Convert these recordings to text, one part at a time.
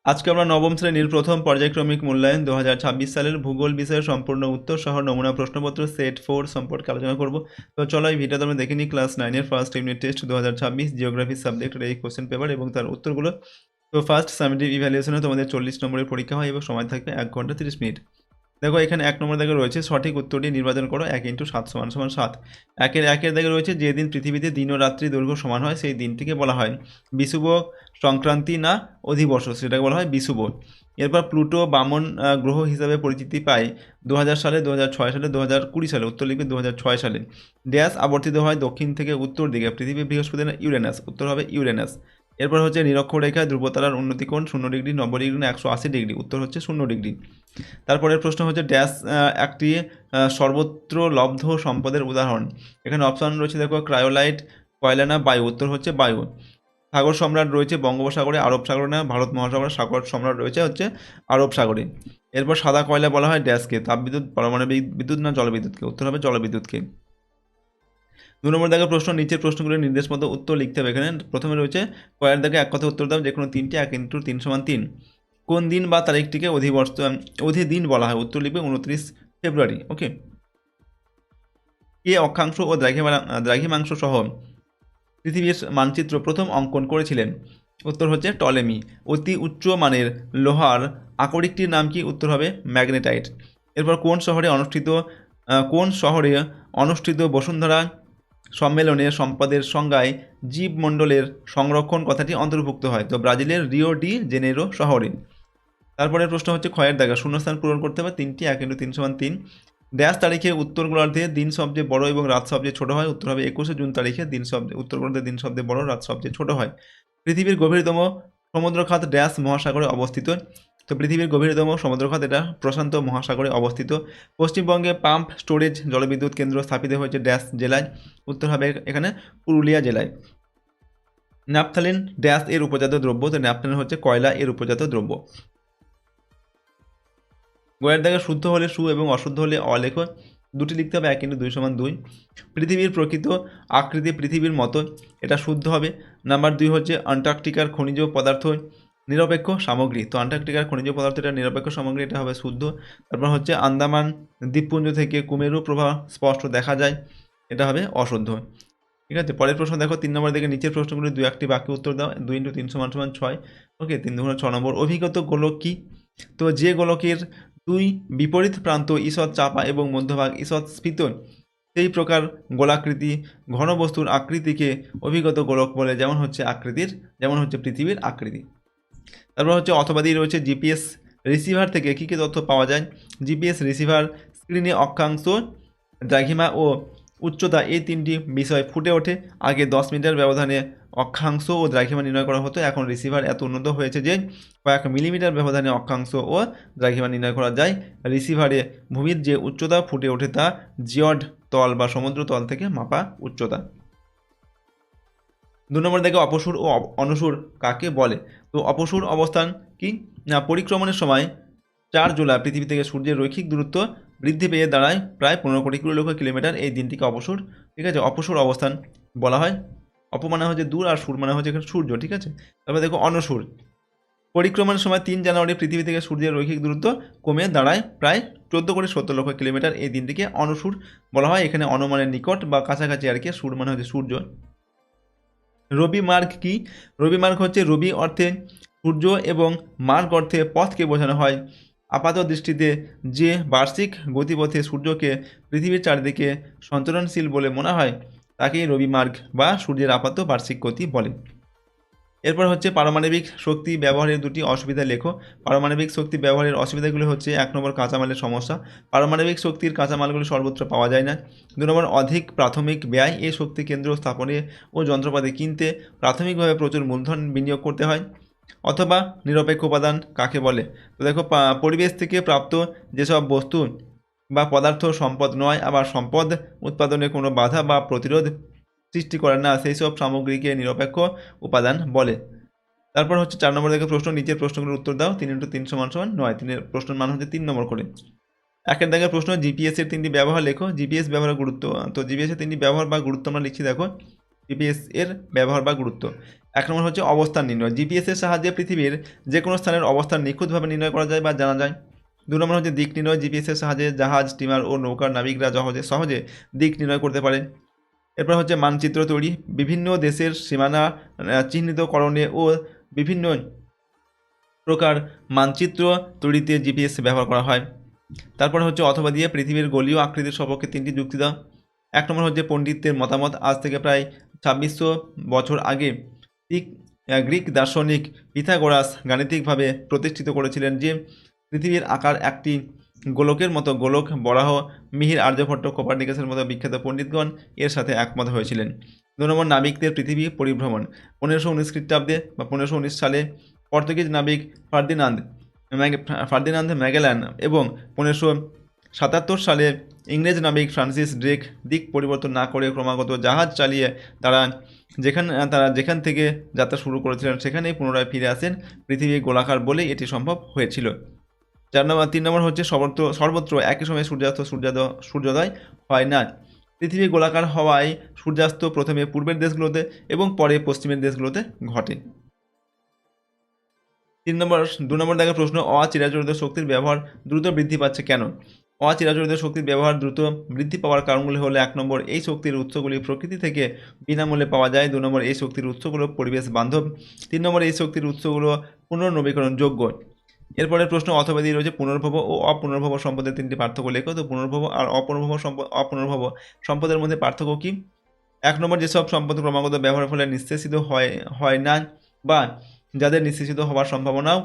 আজকে আমরা নবম শ্রেণীর প্রথম পর্যায়ক্রমিক মূল্যায়ন 2026 সালের ভূগোল বিষয়ের সম্পূর্ণ উত্তর সহ নমুনা প্রশ্নপত্র সেট 4 সম্পর্কে আলোচনা করব। তো চলো এই ভিডিওতে আমরা দেখে নিই ক্লাস 9-এর ফার্স্ট ইউনিট টেস্ট 2026 জিওগ্রাফি সাবজেক্টের এই কোশ্চেন পেপার এবং তার উত্তরগুলো। তো ফার্স্ট সামেটিভ ইভ্যালুয়েশনে তোমাদের 40 নম্বরের পরীক্ষা হয় এবং সময় থাকবে 1 ঘন্টা 30 মিনিট। দেখো এখানে 1 নম্বর দাগে রয়েছে সঠিক উত্তরটি নির্বাচন করো। 1 × 7 = 7। একের দাগে রয়েছে যেদিন পৃথিবীতে দিন ও রাত্রি দৈর্ঘ্য সমান হয় সেই দিনটিকে বলা হয় বিষুব সংক্রান্তি না অধিবর্ষ, সেটাকে বলা হয় বিষুব। এরপর প্লুটো বামন গ্রহ হিসাবে পরিচিতি পায় 2000 সালে, 2006 সালে, 2020 সালে। উত্তর লিখবে 2006 সালে। ড্যাশ আবর্তিত হয় দক্ষিণ থেকে উত্তর দিকে, পৃথিবী, বৃহস্পতি না ইউরেনাস? উত্তর হবে ইউরেনাস। এরপর হচ্ছে নিরক্ষরেখায় ধ্রুবতারার উন্নতি কোণ 0 ডিগ্রি, 90 ডিগ্রি না 180 ডিগ্রি? উত্তর হচ্ছে 0 ডিগ্রি। তারপরের প্রশ্ন হচ্ছে ড্যাশ একটি সর্বত্র লব্ধ সম্পদের উদাহরণ। এখানে অপশান রয়েছে দেখো ক্রায়োলাইট, কয়লা না বায়ু? উত্তর হচ্ছে বায়ু। সাগর সম্রাট রয়েছে বঙ্গোপসাগরে, আরব সাগরে না ভারত মহাসাগরে? সাগর সম্রাট রয়েছে হচ্ছে আরব সাগরে। এরপর সাদা কয়লা বলা হয় ড্যাশকে? তাপবিদ্যুৎ, পারমাণবিক বিদ্যুৎ না জলবিদ্যুৎকে? উত্তর হবে জলবিদ্যুৎকে। 2 নম্বর দাগের প্রশ্ন, নিচের প্রশ্নগুলির নির্দেশ মতো উত্তর লিখতে হবে। এখানে প্রথমে রয়েছে কয়ের দাগে এক কথা উত্তর দাও, যে কোনো তিনটি। 1 × 3 = 3। কোন দিন বা তারিখটিকে অধিদিন বলা হয়? উত্তর লিখবে 29 ফেব্রুয়ারি। ওকে। কে অক্ষাংশ ও দ্রাঘিমাংশ সহ পৃথিবীর মানচিত্র প্রথম অঙ্কন করেছিলেন? উত্তর হচ্ছে টলেমি। অতি উচ্চ মানের লোহার আকরিকটির নাম কি? উত্তর হবে ম্যাগনেটাইট। এরপর কোন শহরে অনুষ্ঠিত বসুন্ধরা সম্মেলনে সম্পদের সংজ্ঞায় জীবমণ্ডলের সংরক্ষণ কথাটি অন্তর্ভুক্ত হয়? তো ব্রাজিলের রিও ডি জেনেরো শহরে। তারপরে প্রশ্ন হচ্ছে ক্ষয়ের দাগা শূন্যস্থান পূরণ করতে হবে তিনটি। 1 × 3 = 3। ড্যাশ তারিখে উত্তর গোলার্ধে দিন সবচেয়ে বড় এবং রাত সবচেয়ে ছোট হয়? উত্তর হবে 21 জুন তারিখে উত্তর গোলার্ধে দিন সবচেয়ে বড়, রাত সবচেয়ে ছোট হয়। পৃথিবীর গভীরতম সমুদ্রখাত ড্যাশ মহাসাগরে অবস্থিত? তো পৃথিবীর গভীরতম সমুদ্রখাত এটা প্রশান্ত মহাসাগরে অবস্থিত। পশ্চিমবঙ্গে পাম্প স্টোরেজ জলবিদ্যুৎ কেন্দ্র স্থাপিত হয়েছে ড্যাশ জেলায়? উত্তর হবে এখানে পুরুলিয়া জেলায়। ন্যাপথালিন ড্যাশ এর উপজাত দ্রব্য? তো ন্যাপথালিন হচ্ছে কয়লা এর উপজাত দ্রব্য। গোয়ের দাগে শুদ্ধ হলে সু এবং অশুদ্ধ হলে অলেখ। দুটি লিখতে হবে। 1 × 2 = 2। পৃথিবীর প্রকৃত আকৃতি পৃথিবীর মতো, এটা শুদ্ধ হবে। নাম্বার 2 হচ্ছে আন্টার্কটিকার খনিজ পদার্থ নিরপেক্ষ সামগ্রী। তো আন্টার্কটিকার খনিজ পদার্থ এটা নিরপেক্ষ সামগ্রী, এটা হবে শুদ্ধ। তারপর হচ্ছে আন্দামান দ্বীপপুঞ্জ থেকে কুমেরু প্রভা স্পষ্ট দেখা যায়, এটা হবে অশুদ্ধ। ঠিক আছে। পরের প্রশ্ন দেখো 3 নম্বর দিকে নিচের প্রশ্নগুলি 2-1টি বাক্যে উত্তর দাও। 2 × 3 = 6। ওকে। 3 × 6 নম্বর অভিগত গোলক কি? তো যে গোলকের দুই বিপরীত প্রান্ত ঈষৎ চাপা এবং মধ্যভাগ ঈষৎ স্ফীত, সেই প্রকার গোলাকৃতি ঘনবস্তুর আকৃতিকে অভিগত গোলক বলে, যেমন হচ্ছে পৃথিবীর আকৃতি। তারপর হচ্ছে অথবা দিয়ে রয়েছে জিপিএস রিসিভার থেকে কী কী তথ্য পাওয়া যায়? জিপিএস রিসিভার স্ক্রিনে অক্ষাংশ, দ্রাঘিমা ও উচ্চতা এই তিনটি বিষয় ফুটে ওঠে। আগে 10 মিটার ব্যবধানে অক্ষাংশ ও দ্রাঘিমা নির্ণয় করা হতো, এখন রিসিভার এত উন্নত হয়েছে যে কয়েক মিলিমিটার ব্যবধানে অক্ষাংশ ও দ্রাঘিমা নির্ণয় করা যায়। রিসিভারে ভূমির যে উচ্চতা ফুটে ওঠে তা জিওড তল বা সমুদ্র তল থেকে মাপা উচ্চতা। 2 নম্বর দেখে অপসূর ও অনুসূর কাকে বলে? তো অপসূর অবস্থান কি না, পরিক্রমণের সময় 4 জুলাই পৃথিবী থেকে সূর্যের রৈখিক দূরত্ব বৃদ্ধি পেয়ে দাঁড়ায় প্রায় 15 কোটি কিলোমিটার, এই দিনটিকে অপসূর। ঠিক আছে। অপসূর অবস্থান বলা হয়। অপ মানে হচ্ছে দূর আর সুর মানে হচ্ছে এখানে সূর্য। ঠিক আছে। তারপরে দেখো অনুসূর পরিক্রমণের সময় 3 জানুয়ারি পৃথিবী থেকে সূর্যের রৈখিক দূরত্ব কমে দাঁড়ায় প্রায় 14 কোটি 70 লক্ষ কিলোমিটার, এই দিনটিকে অনুসূর বলা হয়। এখানে অনুমানের নিকট বা কাছাকাছি আর কি, সুর মানে হচ্ছে সূর্য। রবি মার্গ কি? রবি মার্গ হচ্ছে রবি অর্থে সূর্য এবং মার্গ অর্থে পথকে বোঝানো হয়। আপাত দৃষ্টিতে যে বার্ষিক গতিপথে সূর্যকে পৃথিবীর চারিদিকে সঞ্চরণশীল বলে মনে হয় তাকেই রবি মার্গ বা সূর্যের আপাত বার্ষিক গতি বলে। এরপর হচ্ছে পারমাণবিক শক্তি ব্যবহারের দুটি অসুবিধা লেখো। পারমাণবিক শক্তি ব্যবহারের অসুবিধাগুলো হচ্ছে 1 নম্বর কাঁচামালের সমস্যা, পারমাণবিক শক্তির কাঁচামালগুলো সর্বত্র পাওয়া যায় না। 2 নম্বর অধিক প্রাথমিক ব্যয়, এই শক্তি কেন্দ্র স্থাপনে ও যন্ত্রপাতি কিনতে প্রাথমিকভাবে প্রচুর মূলধন বিনিয়োগ করতে হয়। অথবা নিরপেক্ষ উপাদান কাকে বলে? তো দেখো পরিবেশ থেকে প্রাপ্ত যেসব বস্তু বা পদার্থ সম্পদ নয়, আবার সম্পদ উৎপাদনে কোনো বাধা বা প্রতিরোধ সৃষ্টি করে না, সেই সব সামগ্রীকে নিরপেক্ষ উপাদান বলে। তারপর হচ্ছে 4 নম্বর থেকে প্রশ্ন, নিচের প্রশ্নগুলোর উত্তর দাও। 3 × 3 = 9। 3 প্রশ্নের মান হচ্ছে 3 নম্বর করে। 1 দাগের প্রশ্ন জিপিএস এর 3টি ব্যবহার লেখো। জিপিএস ব্যবহারের গুরুত্ব। তো জিপিএস এর 3টি ব্যবহার বা গুরুত্ব আমরা লিখছি দেখো। জিপিএস এর ব্যবহার বা গুরুত্ব। 1 নম্বর হচ্ছে অবস্থান নির্ণয়। জিপিএস এর সাহায্যে পৃথিবীর যে কোনো স্থানের অবস্থান নিখুঁতভাবে নির্ণয় করা যায় বা জানা যায়। 2 নম্বর হচ্ছে দিক নির্ণয়। জিপিএস এর সাহায্যে জাহাজ, স্টিমার ও নৌকার নাবিকরা সহজে দিক নির্ণয় করতে পারে। এরপর হচ্ছে মানচিত্র তৈরি। বিভিন্ন দেশের সীমানা চিহ্নিতকরণে ও বিভিন্ন প্রকার মানচিত্র তৈরিতে জিপিএস ব্যবহার করা হয়। তারপর হচ্ছে অথবা দিয়ে পৃথিবীর গোলীয় আকৃতির সপক্ষে 3টি যুক্তি দাও। 1 নম্বর হচ্ছে পণ্ডিতদের মতামত। আজ থেকে প্রায় 2600 বছর আগে গ্রিক দার্শনিক পিথাগোরাস গাণিতিকভাবে প্রতিষ্ঠিত করেছিলেন যে পৃথিবীর আকার একটি গোলকের মতো। গোলক, বরাহ, মিহির, আর্যভট্ট, কোপার্নিকাসের মতো বিখ্যাত পণ্ডিতগণ এর সাথে একমত হয়েছিলেন। 2 নম্বর নাবিকদের পৃথিবী পরিভ্রমণ। 1519 খ্রিস্টাব্দে বা 1519 সালে পর্তুগিজ নাবিক ফার্দিনান্দ ম্যাগেলান এবং 1577 সালে ইংরেজ নাবিক ফ্রান্সিস ড্রেক দিক পরিবর্তন না করে ক্রমাগত জাহাজ চালিয়ে তারা যেখান থেকে যাত্রা শুরু করেছিলেন সেখানেই পুনরায় ফিরে আসেন। পৃথিবী গোলাকার বলেই এটি সম্ভব হয়েছিল। 3 নম্বর হচ্ছে সর্বত্র একই সময়ে সূর্যোদয় হয় না। পৃথিবী গোলাকার হওয়ায় সূর্যাস্ত প্রথমে পূর্বের দেশগুলোতে এবং পরে পশ্চিমের দেশগুলোতে ঘটে। 2 নম্বর দাগের প্রশ্ন, অচিরাচরিত শক্তির ব্যবহার দ্রুত বৃদ্ধি পাচ্ছে কেন? অচিরাচরিত শক্তির ব্যবহার দ্রুত বৃদ্ধি পাওয়ার কারণগুলি হলো: 1 নম্বর, এই শক্তির উৎসগুলি প্রকৃতি থেকে বিনামূল্যে পাওয়া যায়। 2 নম্বর, এই শক্তির উৎসগুলো পরিবেশ বান্ধব। 3 নম্বর, এই শক্তির উৎসগুলো পুনর্নবীকরণযোগ্য। এরপরের প্রশ্ন অথবা দিয়ে রয়েছে পুনর্ভব ও অপুনর্ভব সম্পদের 3টি পার্থক্য লেখো। তো পুনর্ভব আর অপুনর্ভব সম্পদের মধ্যে পার্থক্য কী? 1 নম্বর, যেসব সম্পদ ক্রমাগত ব্যবহারের ফলে নিঃশেষিত হয় না বা যাদের নিঃশেষিত হওয়ার সম্ভাবনাও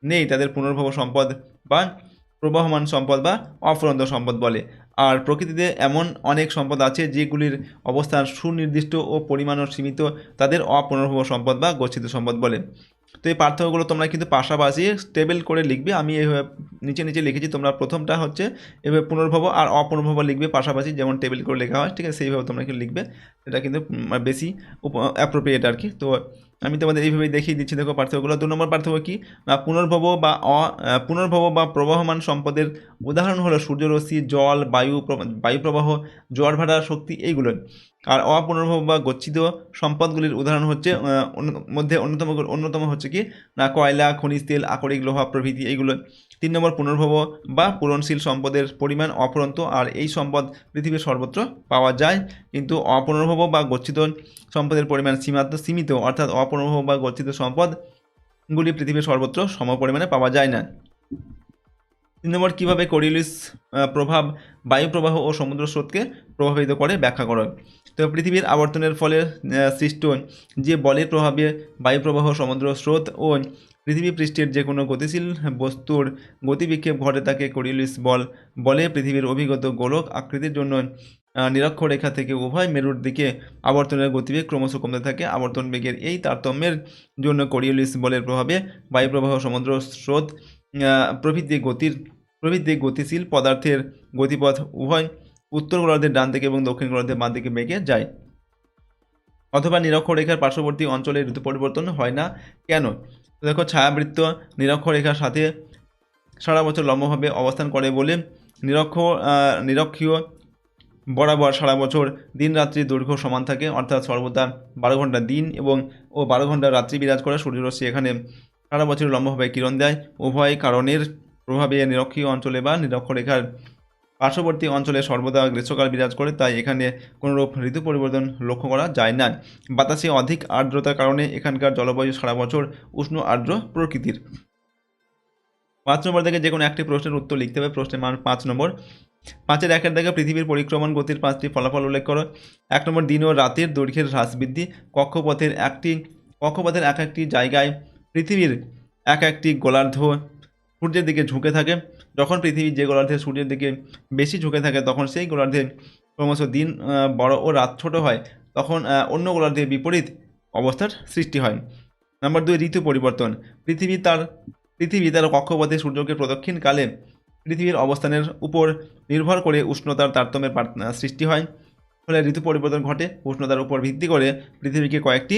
নেই তাদের পুনর্ভব সম্পদ বা প্রবহমান সম্পদ বা অফুরন্ত সম্পদ বলে। আর প্রকৃতিতে এমন অনেক সম্পদ আছে যেগুলির অবস্থান সুনির্দিষ্ট ও পরিমাণও সীমিত, তাদের অপুনর্ভব সম্পদ বা গচ্ছিত সম্পদ বলে। তো এই পার্থক্যগুলো তোমরা কিন্তু পাশাপাশি টেবিল করে লিখবে। আমি এইভাবে নিচে লিখেছি, তোমরা প্রথমটা হচ্ছে এভাবে পুনর্ভব আর অপুনর্ভব লিখবে পাশাপাশি, যেমন টেবিল করে লেখা হয়, ঠিক আছে? সেইভাবে তোমরা কিন্তু লিখবে, এটা কিন্তু বেশি অ্যাপ্রোপ্রিয়েট আর কি। তো আমি তোমাদের এইভাবেই দেখিয়ে দিচ্ছি। দেখো পার্থক্যগুলো। 2 নম্বর পার্থক্য কি না, পুনর্ভব বা প্রবহমান সম্পদের উদাহরণ হলো সূর্যরশ্মি, জল, বায়ু প্রবাহ, জোয়ার ভাটার শক্তি, এইগুলো। আর অপুনর্ভব বা গচ্ছিত সম্পদগুলির উদাহরণ হচ্ছে মধ্যে অন্যতম হচ্ছে কি না কয়লা, খনিজ তেল, আকরিক লোহা প্রভৃতি, এইগুলো। 3 নম্বর, পুনর্ভব বা পূরণশীল সম্পদের পরিমাণ অফুরন্ত, আর এই সম্পদ পৃথিবীর সর্বত্র পাওয়া যায়, কিন্তু অপুনর্ভব বা গচ্ছিত সম্পদের পরিমাণ সীমিত, অর্থাৎ অপুনর্ভব বা গচ্ছিত সম্পদগুলি পৃথিবীর সর্বত্র সমপরিমাণে পাওয়া যায় না। 3 নম্বর, কীভাবে কোরিওলিস প্রভাব বায়ু প্রবাহ ও সমুদ্র স্রোতকে প্রভাবিত করে ব্যাখ্যা করো। তো পৃথিবীর আবর্তনের ফলে সৃষ্ট যে বলের প্রভাবে বায়ু প্রবাহ, সমুদ্র স্রোত ও পৃথিবী পৃষ্ঠের যে কোনো গতিশীল বস্তুর গতিবিক্ষেপ ঘটে তাকে কোরিওলিস বলে। পৃথিবীর অভিগত গোলক আকৃতির জন্য নিরক্ষরেখা থেকে উভয় মেরুর দিকে আবর্তনের গতিবেগ ক্রমশ কমতে থাকে। আবর্তন বেগের এই তারতম্যের জন্য কোরিওলিস বলের প্রভাবে বায়ুপ্রবাহ, সমুদ্র স্রোত প্রভৃতি গতিশীল পদার্থের গতিপথ উভয় উত্তর গোলার্ধের ডান দিকে এবং দক্ষিণ গোলার্ধের বাঁ দিকে বেঁকে যায়। অথবা নিরক্ষরেখার পার্শ্ববর্তী অঞ্চলে ঋতু পরিবর্তন হয় না কেন? দেখো, ছায়াবৃত্ত নিরক্ষরেখার সাথে সারা বছর লম্বভাবে অবস্থান করে বলে নিরক্ষীয় বরাবর সারা বছর দিন রাত্রি দৈর্ঘ্য সমান থাকে, অর্থাৎ সর্বদা 12 ঘন্টা দিন এবং 12 ঘন্টা রাত্রি বিরাজ করে। সূর্যরশ্মি এখানে সারা বছর লম্বভাবে কিরণ দেয়। উভয় কারণের প্রভাবে নিরক্ষীয় অঞ্চলে বা নিরক্ষরেখার পার্শ্ববর্তী অঞ্চলে সর্বদা গ্রীষ্মকাল বিরাজ করে, তাই এখানে কোনোরূপ ঋতু পরিবর্তন লক্ষ্য করা যায় না। বাতাসে অধিক আর্দ্রতার কারণে এখানকার জলবায়ু সারা বছর উষ্ণ আর্দ্র প্রকৃতির। 5 নম্বর থেকে যে কোনো একটি প্রশ্নের উত্তর লিখতে হবে। প্রশ্নের মান 5 নম্বর। 5-এর 1-এর দাগে পৃথিবীর পরিক্রমণ গতির 5টি ফলাফল উল্লেখ করো। 1 নম্বর, দিন ও রাতের দৈর্ঘ্যের হ্রাস বৃদ্ধি। কক্ষপথের এক একটি জায়গায় পৃথিবীর এক একটি গোলার্ধ সূর্যের দিকে ঝুঁকে থাকে। যখন পৃথিবী যে গোলার্ধে সূর্যের দিকে বেশি ঝুঁকে থাকে তখন সেই গোলার্ধে ক্রমশ দিন বড় ও রাত ছোট হয়, তখন অন্য গোলার্ধে বিপরীত অবস্থার সৃষ্টি হয়। নাম্বার 2, ঋতু পরিবর্তন। পৃথিবী তার কক্ষপথে সূর্যকে প্রদক্ষিণকালে পৃথিবীর অবস্থানের উপর নির্ভর করে উষ্ণতার তারতম্যের সৃষ্টি হয়, ফলে ঋতু পরিবর্তন ঘটে। উষ্ণতার উপর ভিত্তি করে পৃথিবীকে কয়েকটি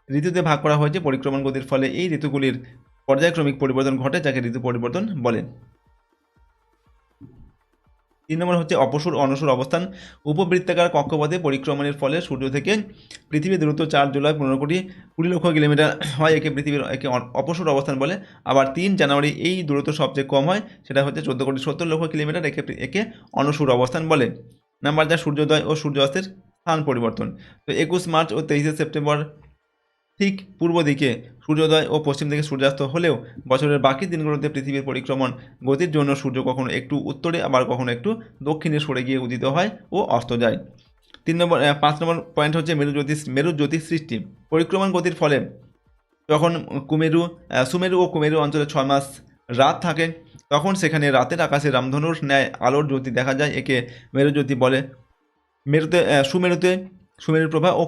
ঋতুতে ভাগ করা হয়েছে। পরিক্রমণ গতির ফলে এই ঋতুগুলির পর্যায়ক্রমিক পরিবর্তন ঘটে, যাকে ঋতু পরিবর্তন বলে। 3 নম্বর হচ্ছে অপসূর অনসূর অবস্থান। উপবৃত্তাকার কক্ষপথে পরিক্রমণের ফলে সূর্য থেকে পৃথিবীর দূরত্ব 4 জুলাই 15 লক্ষ কিলোমিটার হয়, একে অপসূর অবস্থান বলে। আবার 3 জানুয়ারি এই দূরত্ব সবচেয়ে কম হয়, সেটা হচ্ছে 14,70 লক্ষ কিলোমিটার, একে অনসূর অবস্থান বলে। নাম্বার 4 সূর্যোদয় ও সূর্যাস্তের স্থান পরিবর্তন। তো 21 মার্চ ও 23 সেপ্টেম্বর ঠিক পূর্ব দিকে সূর্যোদয় ও পশ্চিম দিকে সূর্যাস্ত হলেও বছরের বাকি দিনগুলোতে পৃথিবীর পরিক্রমণ গতির জন্য সূর্য কখনো একটু উত্তরে আবার কখনো একটু দক্ষিণে সরে গিয়ে উদিত হয় ও অস্ত যায়। 5 নম্বর পয়েন্ট হচ্ছে মেরু জ্যোতিষ সৃষ্টি। পরিক্রমণ গতির ফলে যখন সুমেরু ও কুমেরু অঞ্চলে 6 মাস রাত থাকে, তখন সেখানে রাতের আকাশে রামধনুর ন্যায় আলোর জ্যোতি দেখা যায়, একে মেরুজ্যোতি বলে। সুমেরুতে সুমেরুর প্রভা ও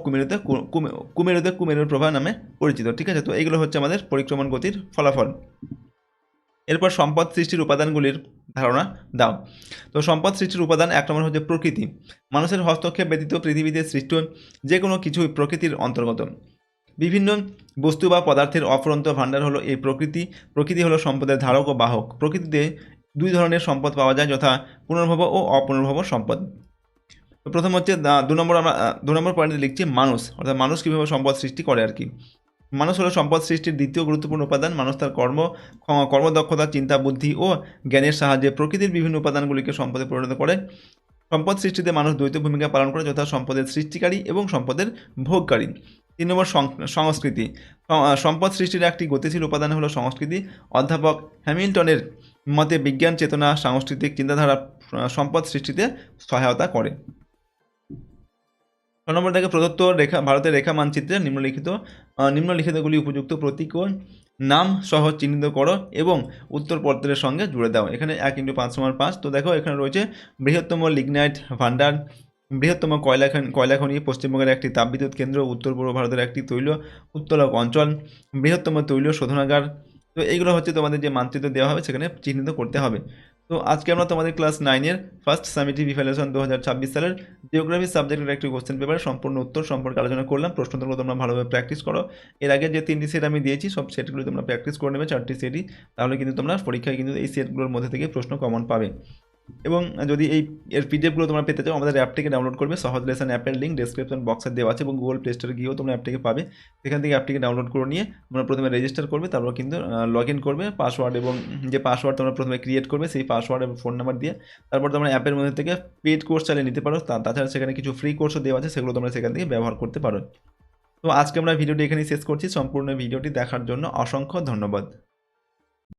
কুমেরুর প্রভা নামে পরিচিত। ঠিক আছে, তো এইগুলো হচ্ছে আমাদের পরিক্রমণ গতির ফলাফল। এরপর সম্পদ সৃষ্টির উপাদানগুলির ধারণা দাও। তো সম্পদ সৃষ্টির উপাদান 1 নম্বর হচ্ছে প্রকৃতি। মানুষের হস্তক্ষেপ ব্যতীত পৃথিবীতে সৃষ্ট যে কোনো কিছুই প্রকৃতির অন্তর্গত। বিভিন্ন বস্তু বা পদার্থের অফুরন্ত ভাণ্ডার হলো এই প্রকৃতি। প্রকৃতি হলো সম্পদের ধারক ও বাহক। প্রকৃতিতে 2 ধরনের সম্পদ পাওয়া যায়, যথা পুনর্ভব ও অপুনর্ভব সম্পদ। তো প্রথম হচ্ছে 2 নম্বর পয়েন্টে লিখছি মানুষ, অর্থাৎ মানুষ কীভাবে সম্পদ সৃষ্টি করে আর কি। মানুষ হলো সম্পদ সৃষ্টির দ্বিতীয় গুরুত্বপূর্ণ উপাদান। মানুষ তার কর্মদক্ষতা, চিন্তা, বুদ্ধি ও জ্ঞানের সাহায্যে প্রকৃতির বিভিন্ন উপাদানগুলিকে সম্পদে পরিণত করে। সম্পদ সৃষ্টিতে মানুষ দ্বৈত ভূমিকা পালন করে, যথা সম্পদের সৃষ্টিকারী এবং সম্পদের ভোগকারী। 3 নম্বর সংস্কৃতি। সম্পদ সৃষ্টির একটি গতিশীল উপাদান হলো সংস্কৃতি। অধ্যাপক হ্যামিল্টনের মতে বিজ্ঞান চেতনা, সাংস্কৃতিক চিন্তাধারা সম্পদ সৃষ্টিতে সহায়তা করে। 6 নম্বর থেকে প্রদত্ত ভারতের রেখা মানচিত্রে নিম্নলিখিতগুলি উপযুক্ত প্রতীক ও নাম সহ চিহ্নিত করো এবং উত্তরপত্রের সঙ্গে জুড়ে দাও। এখানে 1x5=5। তো দেখো এখানে রয়েছে বৃহত্তম লিগনাইট ভান্ডার, বৃহত্তম কয়লা খনি, পশ্চিমবঙ্গের একটি তাপবিদ্যুৎ কেন্দ্র, উত্তর পূর্ব ভারতের একটি তৈল উত্তোলক অঞ্চল, বৃহত্তম তৈল শোধনাগার। তো এইগুলো হচ্ছে তোমাদের যে মানচিত্র দেওয়া হবে সেখানে চিহ্নিত করতে হবে। তো আজকে আমরা তোমাদের ক্লাস 9-এর ফার্স্ট সামেটিভ ইভ্যালুয়েশন 2026 সালের জিওগ্রাফি সাবজেক্টের একটি কোশ্চেন পেপার সম্পূর্ণ উত্তর সম্পর্কে আলোচনা করলাম। প্রশ্নগুলো তোমরা ভালোভাবে প্র্যাকটিস করো। এর আগে যে 3টি সেট আমি দিয়েছি সব সেটগুলো তোমরা প্র্যাকটিস করে নেবে, 4টি সেটই, তাহলে কিন্তু তোমরা পরীক্ষায় কিন্তু এই সেটগুলোর মধ্যে থেকে প্রশ্ন কমন পাবে। এবং যদি এর পিডিএফগুলো তোমরা পেতে চাও, আমাদের অ্যাপটিকে ডাউনলোড করবে। সহজ লেসন অ্যাপের লিঙ্ক ডেসক্রিপশন বক্সে দেওয়া আছে এবং গুগল প্লে স্টোরে গিয়েও তোমরা অ্যাপটিকে পাবে। সেখান থেকে অ্যাপটিকে ডাউনলোড করে নিয়ে তোমরা প্রথমে রেজিস্টার করবে, তারপর কিন্তু লগ ইন করবে পাসওয়ার্ড, এবং যে পাসওয়ার্ড তোমরা প্রথমে ক্রিয়েট করবে সেই পাসওয়ার্ড এবং ফোন নাম্বার দিয়ে তারপর তোমরা অ্যাপের মধ্যে থেকে পেইড কোর্স চালিয়ে নিতে পারো। তাছাড়া সেখানে কিছু ফ্রি কোর্সও দেওয়া আছে, সেগুলো তোমরা সেখান থেকে ব্যবহার করতে পারো। তো আজকে আমরা ভিডিওটি এখানেই শেষ করছি। সম্পূর্ণ ভিডিওটি দেখার জন্য অসংখ্য ধন্যবাদ।